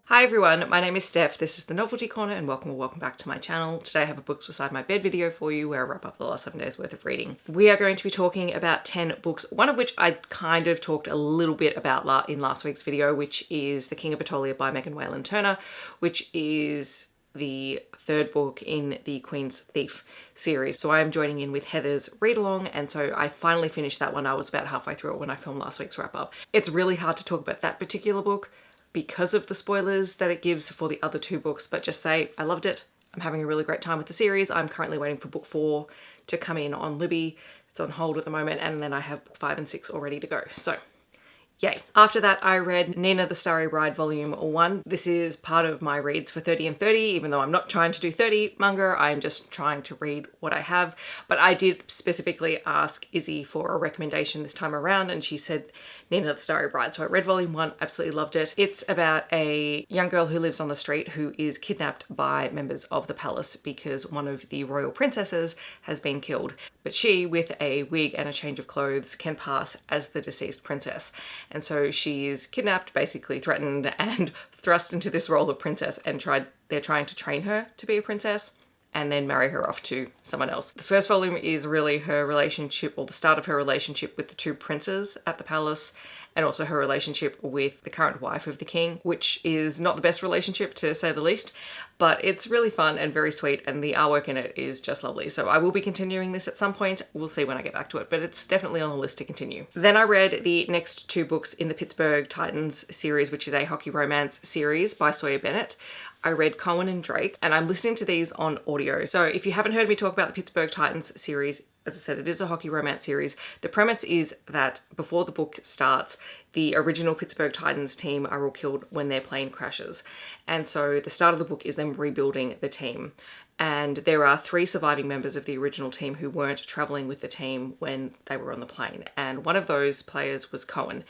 Hi everyone, my name is Steph, this is the Novelty Corner and welcome back to my channel. Today I have a books beside my bed video for you where I wrap up the last 7 days worth of reading. We are going to be talking about 10 books, one of which I kind of talked a little bit about in last week's video, which is The King of Attolia by Whalen Turner, which is the third book in the Queen's Thief series. So I am joining in with Heather's read along, and so I finally finished that one. I was about halfway through it when I filmed last week's wrap up. It's really hard to talk about that particular book because of the spoilers that it gives for the other two books, but just say I loved it. I'm having a really great time with the series. I'm currently waiting for book 4 to come in on Libby. It's on hold at the moment, and then I have book 5 and 6 all ready to go. So yay. After that, I read Nina the Starry Bride Volume 1. This is part of my reads for 30 and 30, even though I'm not trying to do 30 manga, I'm just trying to read what I have. But I did specifically ask Izzy for a recommendation this time around, and she said Nina the Starry Bride. So I read Volume 1, absolutely loved it. It's about a young girl who lives on the street who is kidnapped by members of the palace because one of the royal princesses has been killed. But she, with a wig and a change of clothes, can pass as the deceased princess. And so she is kidnapped, basically threatened, and thrust into this role of princess, and they're trying to train her to be a princess and then marry her off to someone else. The first volume is really her relationship, or the start of her relationship with the two princes at the palace, and also her relationship with the current wife of the king, which is not the best relationship to say the least, but it's really fun and very sweet, and the artwork in it is just lovely. So I will be continuing this at some point. We'll see when I get back to it, but it's definitely on the list to continue. Then I read the next two books in the Pittsburgh Titans series, which is a hockey romance series by Sawyer Bennett. I read Coen and Drake, and I'm listening to these on audio. So if you haven't heard me talk about the Pittsburgh Titans series, as I said, it is a hockey romance series. The premise is that before the book starts, the original Pittsburgh Titans team are all killed when their plane crashes. And so the start of the book is them rebuilding the team. And there are 3 surviving members of the original team who weren't traveling with the team when they were on the plane. And one of those players was Coen.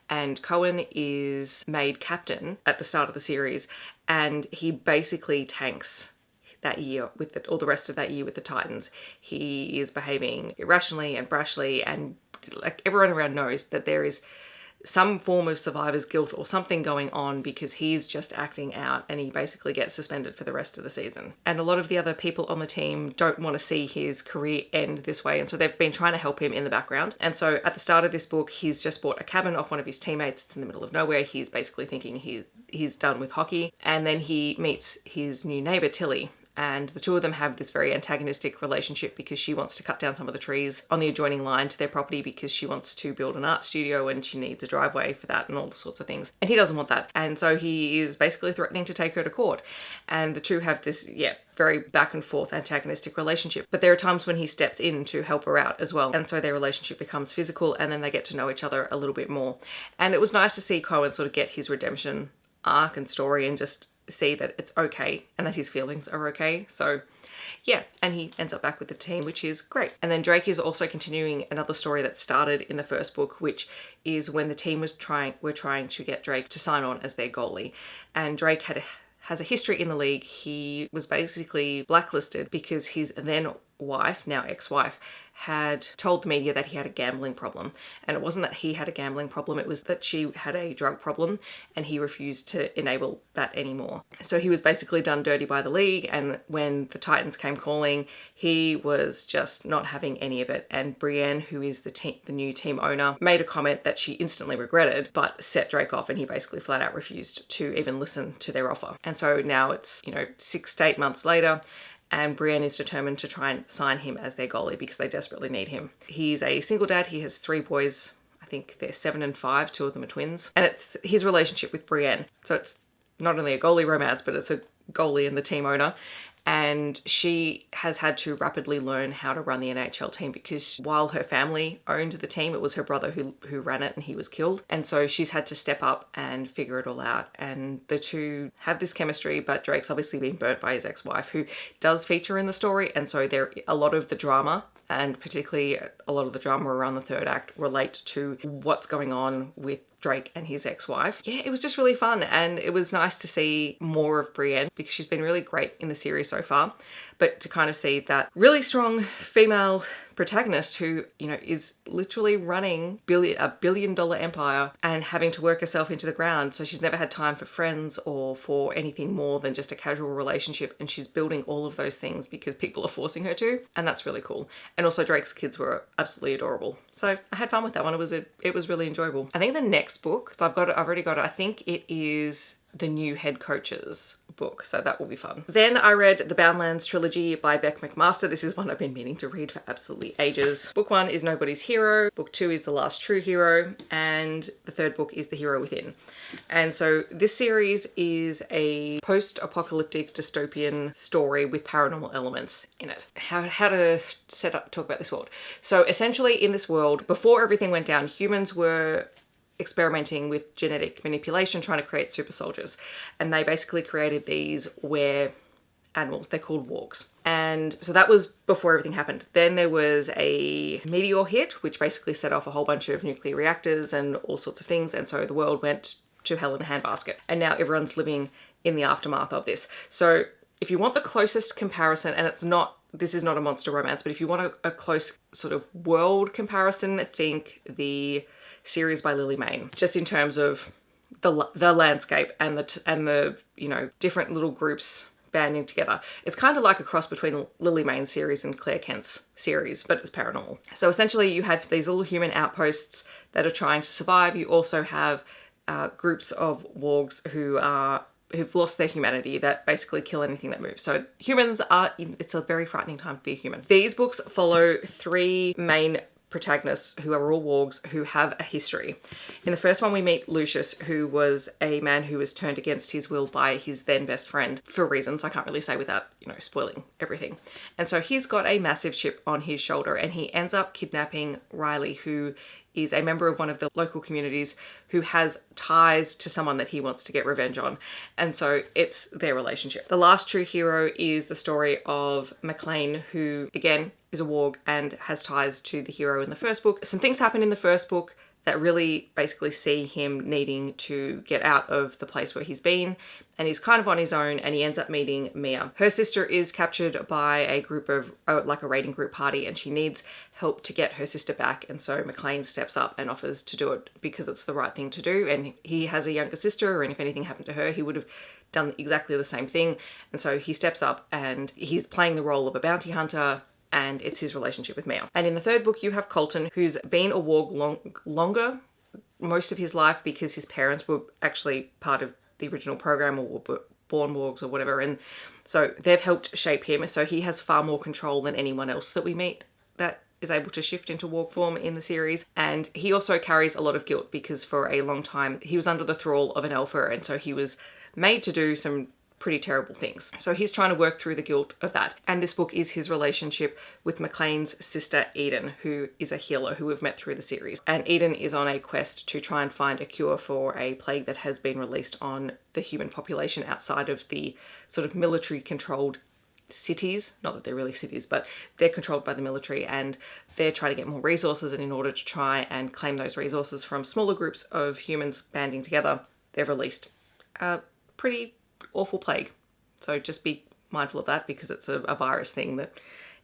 And Coen is made captain at the start of the series, and he basically tanks that year with all the rest of that year with the Titans. He is behaving irrationally and brashly, and like everyone around knows that there is some form of survivor's guilt or something going on because he's just acting out, and he basically gets suspended for the rest of the season. And a lot of the other people on the team don't want to see his career end this way, and so they've been trying to help him in the background. And so at the start of this book, he's just bought a cabin off one of his teammates. It's in the middle of nowhere. He's basically thinking he's done with hockey. And then he meets his new neighbor, Tilly. And the two of them have this very antagonistic relationship because she wants to cut down some of the trees on the adjoining line to their property because she wants to build an art studio and she needs a driveway for that and all sorts of things. And he doesn't want that. And so he is basically threatening to take her to court. And the two have this, very back and forth antagonistic relationship. But there are times when he steps in to help her out as well. And so their relationship becomes physical, and then they get to know each other a little bit more. And it was nice to see Coen sort of get his redemption arc and story and just see that it's okay and that his feelings are okay. So yeah, and he ends up back with the team, which is great. And then Drake is also continuing another story that started in the first book, which is when the team were trying to get Drake to sign on as their goalie. And Drake has a history in the league. He was basically blacklisted because his then wife, now ex-wife, had told the media that he had a gambling problem. And it wasn't that he had a gambling problem, it was that she had a drug problem, and he refused to enable that anymore. So he was basically done dirty by the league, and when the Titans came calling, he was just not having any of it. And Brienne, who is the new team owner, made a comment that she instantly regretted, but set Drake off, and he basically flat out refused to even listen to their offer. And so now it's, 6 to 8 months later, and Brienne is determined to try and sign him as their goalie because they desperately need him. He's a single dad. He has 3 boys. I think they're 7 and 5. 2 of them are twins. And it's his relationship with Brienne. So it's not only a goalie romance, but it's a goalie and the team owner. And she has had to rapidly learn how to run the NHL team because while her family owned the team, it was her brother who ran it, and he was killed. And so she's had to step up and figure it all out. And the two have this chemistry, but Drake's obviously been burnt by his ex-wife, who does feature in the story. And so a lot of the drama, and particularly a lot of the drama around the third act relate to what's going on with Drake and his ex-wife. Yeah, it was just really fun, and it was nice to see more of Brienne because she's been really great in the series so far, but to kind of see that really strong female protagonist who, you know, is literally running a billion-dollar empire and having to work herself into the ground. So she's never had time for friends or for anything more than just a casual relationship, and she's building all of those things because people are forcing her to, and that's really cool. And also Drake's kids were absolutely adorable. So I had fun with that one. It was really enjoyable. I think the next book, so I've already got it. I think it is the new head coach's book, so that will be fun. Then I read the Boundlands trilogy by McMaster. This is one I've been meaning to read for absolutely ages. Book 1 is Nobody's Hero, book 2 is The Last True Hero, and the third book is The Hero Within. And so this series is a post-apocalyptic dystopian story with paranormal elements in it. How to talk about this world. So essentially in this world, before everything went down, humans were experimenting with genetic manipulation, trying to create super soldiers. And they basically created these were animals. They're called wargs. And so that was before everything happened. Then there was a meteor hit, which basically set off a whole bunch of nuclear reactors and all sorts of things. And so the world went to hell in a handbasket. And now everyone's living in the aftermath of this. So if you want the closest comparison, and this is not a monster romance, but if you want a close sort of world comparison, think the series by Lily Mayne, just in terms of the landscape and the you know, different little groups banding together. It's kind of like a cross between Lily Mayne's series and Claire Kent's series, but it's paranormal. So essentially you have these little human outposts that are trying to survive. You also have groups of wargs who've lost their humanity that basically kill anything that moves. So it's a very frightening time to be a human. These books follow 3 main protagonists who are all wargs who have a history. In the first one we meet Lucius, who was a man who was turned against his will by his then best friend for reasons I can't really say without, you know, spoiling everything. And so he's got a massive chip on his shoulder, and he ends up kidnapping Riley, who is a member of one of the local communities who has ties to someone that he wants to get revenge on. And so it's their relationship. The Last True Hero is the story of McLean, who again is a warg and has ties to the hero in the first book. Some things happen in the first book that really basically see him needing to get out of the place where he's been, and he's kind of on his own, and he ends up meeting Mia. Her sister is captured by a group of, like a raiding group party, and she needs help to get her sister back, and so McLean steps up and offers to do it because it's the right thing to do, and he has a younger sister, and if anything happened to her, he would have done exactly the same thing. And so he steps up and he's playing the role of a bounty hunter, and it's his relationship with Mia. And in the third book you have Colton, who's been a warg longer, most of his life, because his parents were actually part of the original program or were born wargs or whatever, and so they've helped shape him. So he has far more control than anyone else that we meet that is able to shift into warg form in the series. And he also carries a lot of guilt because for a long time he was under the thrall of an alpha, and so he was made to do some pretty terrible things. So he's trying to work through the guilt of that. And this book is his relationship with McLean's sister Eden, who is a healer who we've met through the series. And Eden is on a quest to try and find a cure for a plague that has been released on the human population outside of the sort of military controlled cities. Not that they're really cities, but they're controlled by the military, and they're trying to get more resources, and in order to try and claim those resources from smaller groups of humans banding together, they've released a pretty awful plague. So just be mindful of that, because it's a virus thing that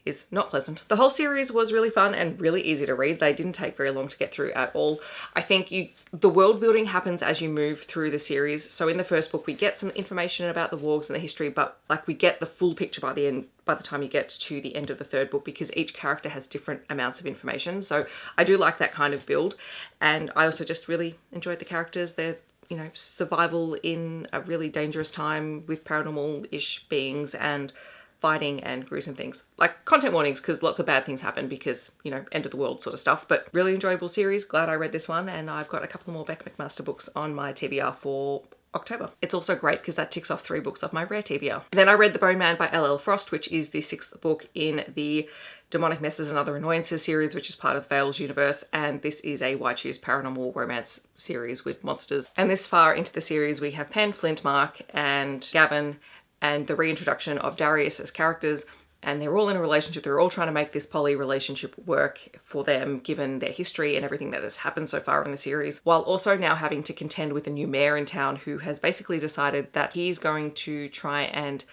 is not pleasant. The whole series was really fun and really easy to read. They didn't take very long to get through at all. I think the world building happens as you move through the series. So in the first book, we get some information about the wargs and the history, but like we get the full picture by the time you get to the end of the third book, because each character has different amounts of information. So I do like that kind of build. And I also just really enjoyed the characters. They're, you know, survival in a really dangerous time with paranormal-ish beings and fighting and gruesome things. Like content warnings, because lots of bad things happen because, you know, end of the world sort of stuff. But really enjoyable series. Glad I read this one, and I've got a couple more McMaster books on my TBR for October. It's also great because that ticks off 3 books off my rare TBR. Then I read The Bone Man by L.L. Frost, which is the 6th book in the Demonic Messes and Other Annoyances series, which is part of the Vales universe, and this is a Why Choose paranormal romance series with monsters. And this far into the series we have Penn, Flint, Mark, and Gavin, and the reintroduction of Darius as characters, and they're all in a relationship. They're all trying to make this poly relationship work for them, given their history and everything that has happened so far in the series, while also now having to contend with a new mayor in town who has basically decided that he's going to try and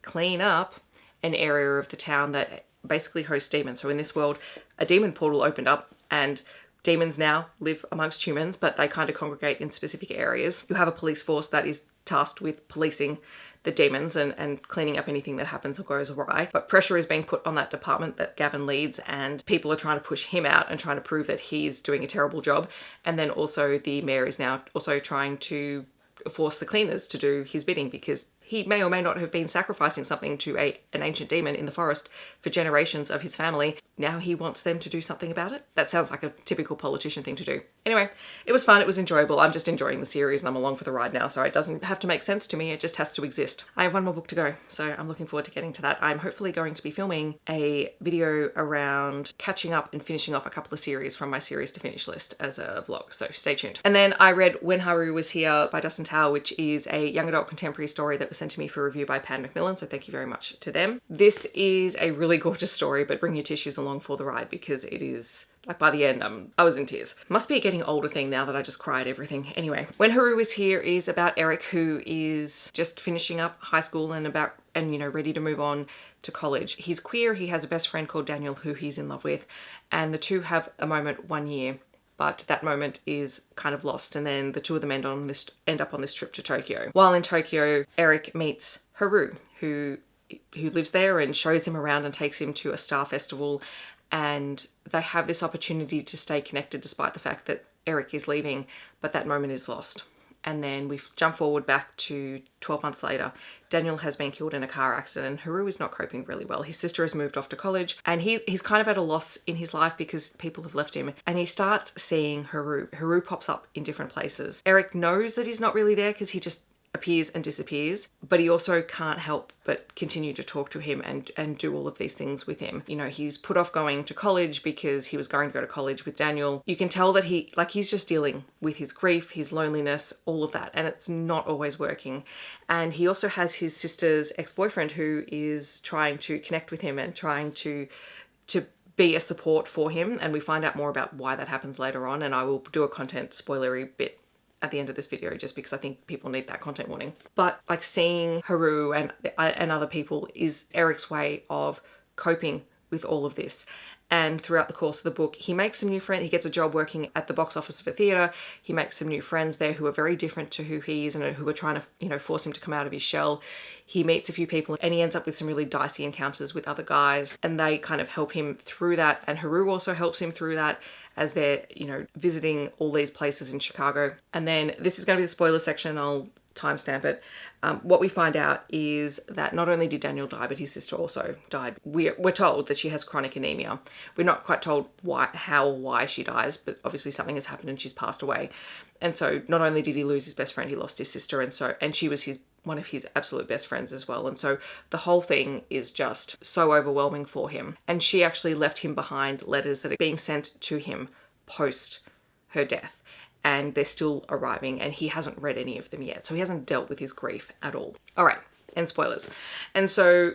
clean up an area of the town that basically hosts demons. So in this world, a demon portal opened up, and demons now live amongst humans, but they kind of congregate in specific areas. You have a police force that is tasked with policing the demons and cleaning up anything that happens or goes awry. But pressure is being put on that department that Gavin leads, and people are trying to push him out and trying to prove that he's doing a terrible job. And then also the mayor is now also trying to force the cleaners to do his bidding, because he may or may not have been sacrificing something to an ancient demon in the forest for generations of his family. Now he wants them to do something about it. That sounds like a typical politician thing to do. Anyway, it was fun. It was enjoyable. I'm just enjoying the series and I'm along for the ride now, so it doesn't have to make sense to me. It just has to exist. I have one more book to go, so I'm looking forward to getting to that. I'm hopefully going to be filming a video around catching up and finishing off a couple of series from my series to finish list as a vlog, so stay tuned. And then I read When Haru Was Here by Dustin Thao, which is a young adult contemporary story that was sent to me for review by Pan Macmillan, so thank you very much to them. This is a really gorgeous story, but bring your tissues along for the ride, because it is, like, by the end, I was in tears. Must be a getting older thing now that I just cried everything. Anyway, When Haru Was Here is about Eric, who is just finishing up high school and ready to move on to college. He's queer. He has a best friend called Daniel who he's in love with, and the two have a moment one year, but that moment is kind of lost, and then the two of them end up on this trip to Tokyo. While in Tokyo, Eric meets Haru, who lives there, and shows him around and takes him to a star festival, and they have this opportunity to stay connected despite the fact that Eric is leaving, but that moment is lost. And then we jump forward back to 12 months later. Daniel has been killed in a car accident, and Haru is not coping really well. His sister has moved off to college, and he's kind of at a loss in his life because people have left him, and he starts seeing Haru. Haru pops up in different places. Eric knows that he's not really there because he just appears and disappears, but he also can't help but continue to talk to him and do all of these things with him. You know, he's put off going to college because he was going to go to college with Daniel. You can tell that he's just dealing with his grief, his loneliness, all of that, and it's not always working. And he also has his sister's ex-boyfriend who is trying to connect with him and trying to be a support for him, and we find out more about why that happens later on, and I will do a content spoilery bit at the end of this video, just because I think people need that content warning. But like, seeing Haru and other people is Eric's way of coping with all of this. And throughout the course of the book, he makes some new friends. He gets a job working at the box office of a theatre. He makes some new friends there who are very different to who he is and who are trying to, force him to come out of his shell. He meets a few people and he ends up with some really dicey encounters with other guys, and they kind of help him through that. And Haru also helps him through that as they're, visiting all these places in Chicago. And then this is going to be the spoiler section. I'll timestamp it. What we find out is that not only did Daniel die, but his sister also died. We're told that she has chronic anemia. We're not quite told why she dies, but obviously something has happened and she's passed away. And so not only did he lose his best friend, he lost his sister, and she was one of his absolute best friends as well. And so the whole thing is just so overwhelming for him. And she actually left him behind letters that are being sent to him post her death, and they're still arriving, and he hasn't read any of them yet. So he hasn't dealt with his grief at all. All right, and spoilers. And so,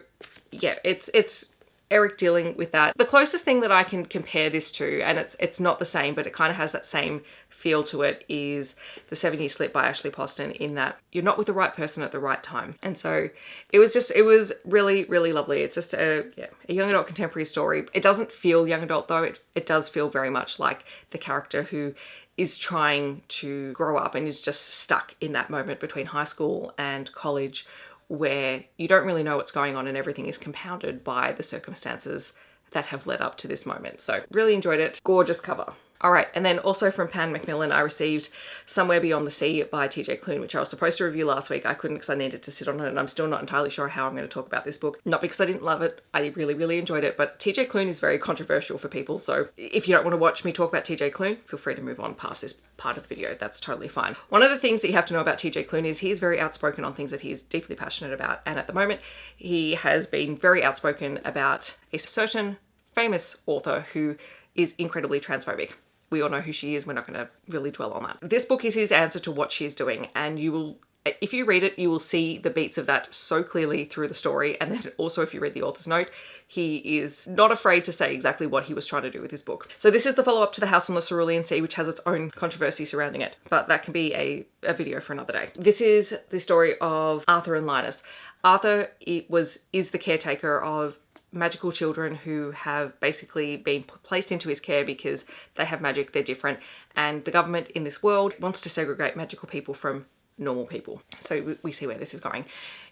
yeah, it's Eric dealing with that. The closest thing that I can compare this to, and it's not the same, but it kind of has that same feel to it, is The 7 Year Slip by Ashley Poston, in that you're not with the right person at the right time. And so it was really, really lovely. It's just a young adult contemporary story. It doesn't feel young adult though. It does feel very much like the character who is trying to grow up and is just stuck in that moment between high school and college, where you don't really know what's going on and everything is compounded by the circumstances that have led up to this moment. So really enjoyed it. Gorgeous cover. All right, and then also from Pan Macmillan, I received Somewhere Beyond the Sea by TJ Klune, which I was supposed to review last week. I couldn't because I needed to sit on it, and I'm still not entirely sure how I'm going to talk about this book. Not because I didn't love it. I really, really enjoyed it, but TJ Klune is very controversial for people, so if you don't want to watch me talk about TJ Klune, feel free to move on past this part of the video. That's totally fine. One of the things that you have to know about TJ Klune is he's very outspoken on things that he's deeply passionate about, and at the moment, he has been very outspoken about a certain famous author who is incredibly transphobic. We all know who she is. We're not going to really dwell on that. This book is his answer to what she's doing, and you will if you read it, you will see the beats of that so clearly through the story. And then also if you read the author's note, he is not afraid to say exactly what he was trying to do with his book. So this is the follow-up to The House on the Cerulean Sea, which has its own controversy surrounding it, but that can be a video for another day. This is the story of Arthur and Linus. Arthur is the caretaker of magical children who have basically been placed into his care because they have magic, they're different, and the government in this world wants to segregate magical people from normal people. So we see where this is going.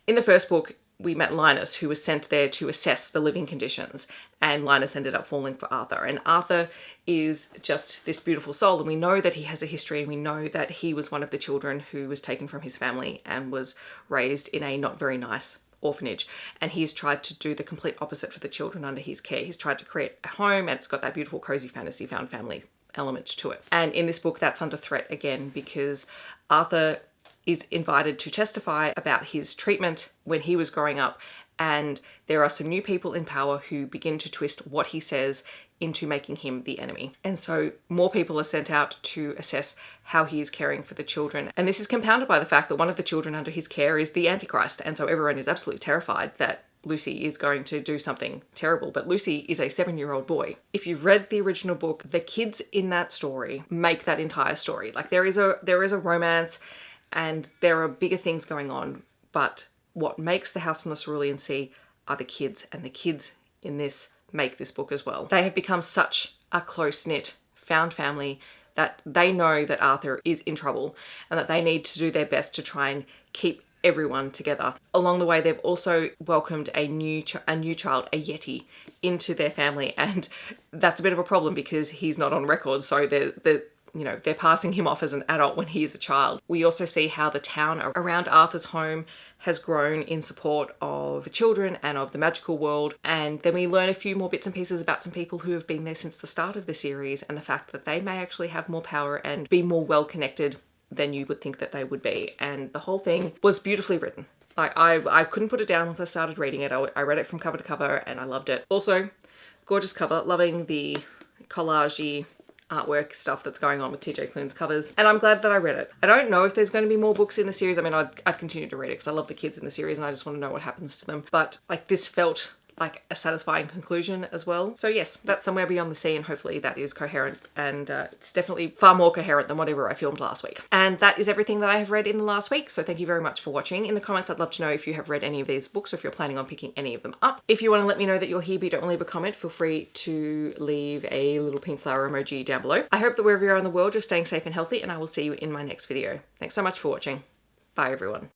In the first book, we met Linus, who was sent there to assess the living conditions, and Linus ended up falling for Arthur. And Arthur is just this beautiful soul, and we know that he has a history, and we know that he was one of the children who was taken from his family and was raised in a not very nice orphanage, and he's tried to do the complete opposite for the children under his care. He's tried to create a home, and it's got that beautiful cozy fantasy found family element to it. And in this book, that's under threat again, because Arthur is invited to testify about his treatment when he was growing up, and there are some new people in power who begin to twist what he says into making him the enemy. And so more people are sent out to assess how he is caring for the children. And this is compounded by the fact that one of the children under his care is the Antichrist. And so everyone is absolutely terrified that Lucy is going to do something terrible, but Lucy is a 7-year-old boy. If you've read the original book, the kids in that story make that entire story. Like there is a romance and there are bigger things going on, but what makes The House on the Cerulean Sea are the kids, and the kids in this make this book as well. They have become such a close-knit found family that they know that Arthur is in trouble and that they need to do their best to try and keep everyone together. Along the way, they've also welcomed a new child, a Yeti, into their family, and that's a bit of a problem because he's not on record, so they're passing him off as an adult when he is a child. We also see how the town around Arthur's home has grown in support of the children and of the magical world. And then we learn a few more bits and pieces about some people who have been there since the start of the series, and the fact that they may actually have more power and be more well connected than you would think that they would be. And the whole thing was beautifully written. Like I couldn't put it down once I started reading it. I read it from cover to cover and I loved it. Also, gorgeous cover, loving the collage-y artwork stuff that's going on with TJ Klune's covers, and I'm glad that I read it. I don't know if there's going to be more books in the series. I mean, I'd continue to read it because I love the kids in the series and I just want to know what happens to them, but like this felt like a satisfying conclusion as well. So yes, that's Somewhere Beyond the Sea, and hopefully that is coherent, and it's definitely far more coherent than whatever I filmed last week. And that is everything that I have read in the last week, so thank you very much for watching. In the comments, I'd love to know if you have read any of these books or if you're planning on picking any of them up. If you want to let me know that you're here but you don't leave a comment, feel free to leave a little pink flower emoji down below. I hope that wherever you are in the world, you're staying safe and healthy, and I will see you in my next video. Thanks so much for watching. Bye everyone.